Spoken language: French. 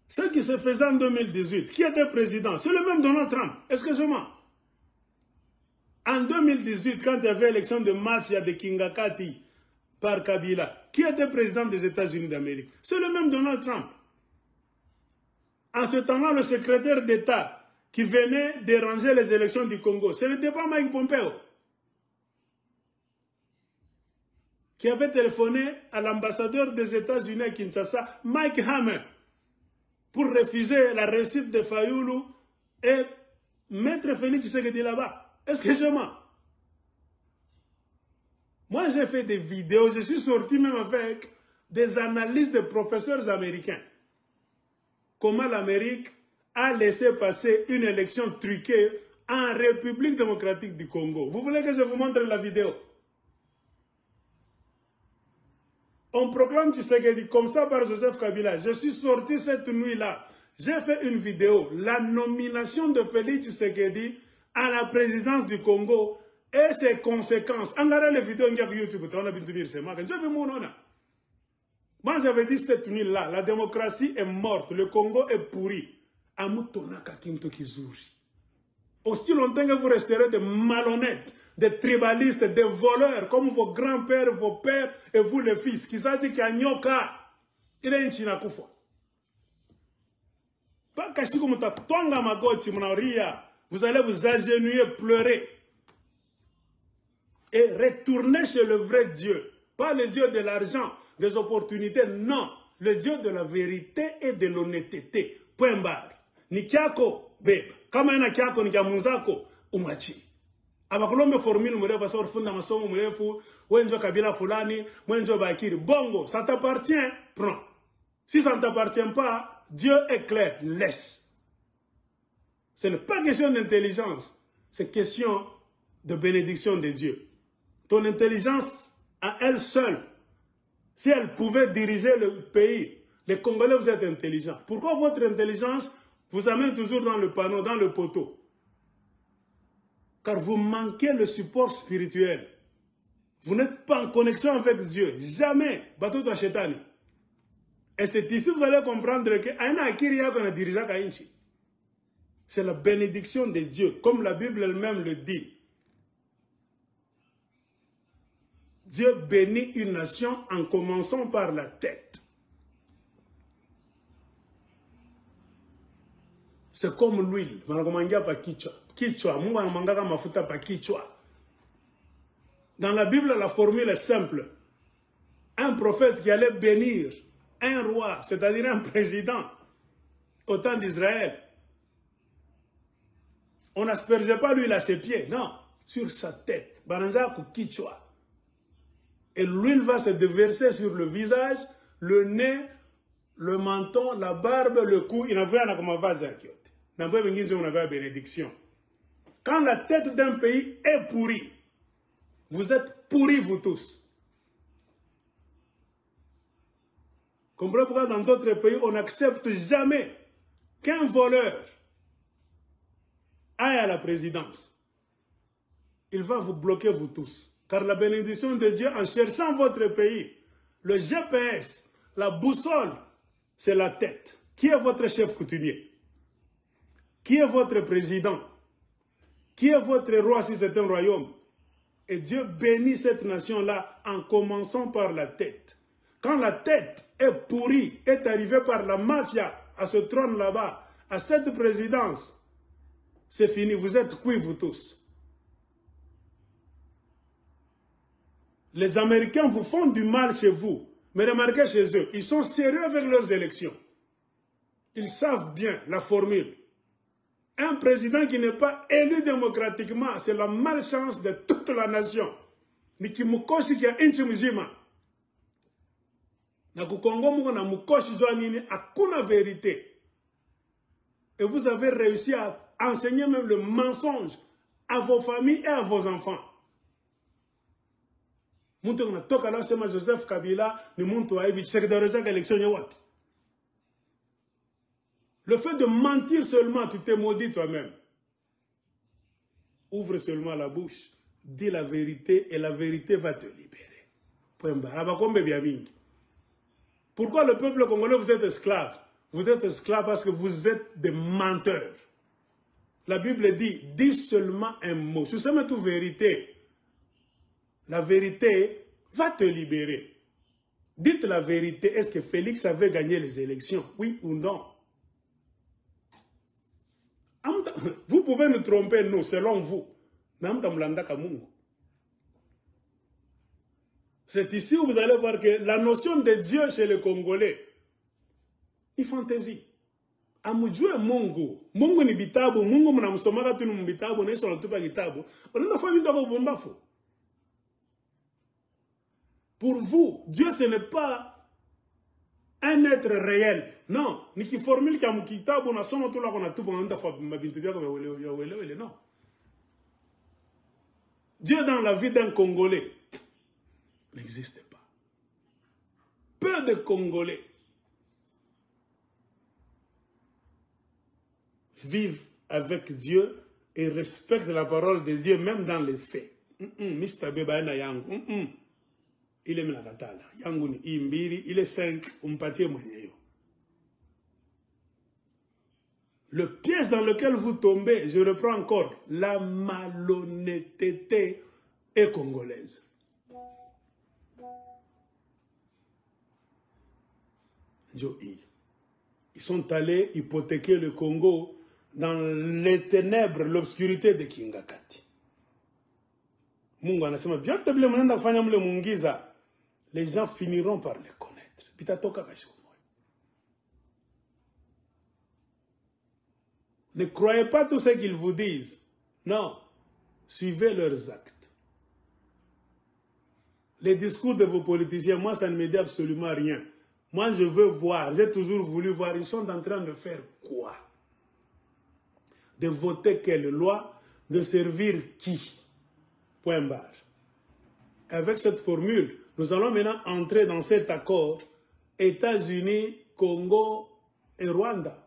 Ce qui se faisait en 2018, qui était président, c'est le même Donald Trump. Excusez-moi. En 2018, quand il y avait l'élection de mafia de Kingakati par Kabila, qui était président des États-Unis d'Amérique? C'est le même Donald Trump. En ce temps-là, le secrétaire d'État qui venait déranger les élections du Congo, ce n'était pas Mike Pompeo, qui avait téléphoné à l'ambassadeur des États-Unis à Kinshasa, Mike Hammer, pour refuser la réussite de Fayoulou et mettre Félix Tshisekedi là-bas. Est-ce que je mens? Moi, j'ai fait des vidéos, je suis sorti même avec des analyses de professeurs américains. Comment l'Amérique a laissé passer une élection truquée en République démocratique du Congo. Vous voulez que je vous montre la vidéo? On proclame Tshisekedi comme ça par Joseph Kabila. Je suis sorti cette nuit-là. J'ai fait une vidéo. La nomination de Félix Tshisekedi à la présidence du Congo et ses conséquences. Regardez les vidéos sur YouTube. Moi, j'avais dit cette nuit-là, la démocratie est morte, le Congo est pourri. Aussi longtemps que vous resterez des malhonnêtes, des tribalistes, des voleurs, comme vos grands-pères, vos pères et vous les fils, qui savent qu'il y a nyoka, il est un chinakufa. Pas caché comme ta tonga magoti, vous allez vous agenouiller, pleurer. Et retourner chez le vrai Dieu. Pas le Dieu de l'argent, des opportunités, non. Le Dieu de la vérité et de l'honnêteté. Point barre. Ni kiako, beba. Kama ina kiako, ni kiamunzako, umachi. Abakolombe formule mrefu, sa orfunda masomo mrefu, wenjo kabila fulani, wenjo bakiri. Bongo, ça t'appartient, prends. Si ça ne t'appartient pas, Dieu est clair, laisse. Ce n'est pas question d'intelligence, c'est question de bénédiction de Dieu. Ton intelligence, à elle seule, si elle pouvait diriger le pays, les Congolais, vous êtes intelligents. Pourquoi votre intelligence vous amène toujours dans le panneau, dans le poteau? Car vous manquez le support spirituel. Vous n'êtes pas en connexion avec Dieu. Jamais. Batuta Shetani. Et c'est ici que vous allez comprendre que c'est la bénédiction de Dieu, comme la Bible elle-même le dit. Dieu bénit une nation en commençant par la tête. C'est comme l'huile. Dans la Bible, la formule est simple. Un prophète qui allait bénir un roi, c'est-à-dire un président, au temps d'Israël, on n'aspergeait pas l'huile à ses pieds, non, sur sa tête. Et l'huile va se déverser sur le visage, le nez, le menton, la barbe, le cou. Il n'avait rien comme un vase à Kyoto. Il n'avait rien comme une bénédiction. Quand la tête d'un pays est pourrie, vous êtes pourris vous tous. Comprenez pourquoi dans d'autres pays, on n'accepte jamais qu'un voleur aille à la présidence. Il va vous bloquer vous tous. Car la bénédiction de Dieu, en cherchant votre pays, le GPS, la boussole, c'est la tête. Qui est votre chef coutumier? Qui est votre président? Qui est votre roi si c'est un royaume? Et Dieu bénit cette nation-là en commençant par la tête. Quand la tête est pourrie, est arrivée par la mafia à ce trône là-bas, à cette présidence, c'est fini, vous êtes cuits vous tous. Les Américains vous font du mal chez vous, mais remarquez chez eux, ils sont sérieux avec leurs élections. Ils savent bien la formule. Un président qui n'est pas élu démocratiquement, c'est la malchance de toute la nation. Mais qui mukoshi qui a inchi mzima. Na kukongo muko na mukoshi joanini akuna vérité. Et vous avez réussi à enseigner même le mensonge à vos familles et à vos enfants. Muntu na toka la sema Joseph Kabila ni muntu wa hivi sekretareza ka election ya wapi. Le fait de mentir seulement, tu t'es maudit toi-même. Ouvre seulement la bouche, dis la vérité et la vérité va te libérer. Pourquoi le peuple congolais vous êtes esclave? Vous êtes esclaves parce que vous êtes des menteurs. La Bible dit, dis seulement un mot. Si c'est toute vérité, la vérité va te libérer. Dites la vérité, est-ce que Félix avait gagné les élections? Oui ou non? Vous pouvez nous tromper, nous, selon vous. C'est ici où vous allez voir que la notion de Dieu chez les Congolais, il fantaisie. Amujue Mungu. Mungu ni bitabu. Mungu mnamsomaka tu ni bitabu. Na iso natupa kitabu. Pour vous, Dieu ce n'est pas un être réel. Non. Ni ki formule kya mukitabu na sono tu la kona tupa na nda fa mabintu byako ya wele non. Dieu dans la vie d'un Congolais n'existe pas. Peu de Congolais vivent avec Dieu et respectent la parole de Dieu, même dans les faits. Mr. Beba na yangu. Il est minakatala. Yangu ni imbiri, il est 5, umpatie mwenyeyo. Le piège dans lequel vous tombez, je reprends encore, la malhonnêteté est congolaise. Ils sont allés hypothéquer le Congo dans les ténèbres, l'obscurité de Kingakati. Les gens finiront par les connaître. Ne croyez pas tout ce qu'ils vous disent. Non, suivez leurs actes. Les discours de vos politiciens, moi, ça ne me dit absolument rien. Moi, je veux voir, j'ai toujours voulu voir, ils sont en train de faire quoi? De voter quelle loi? De servir qui? Point barre. Avec cette formule, nous allons maintenant entrer dans cet accord États-Unis, Congo et Rwanda.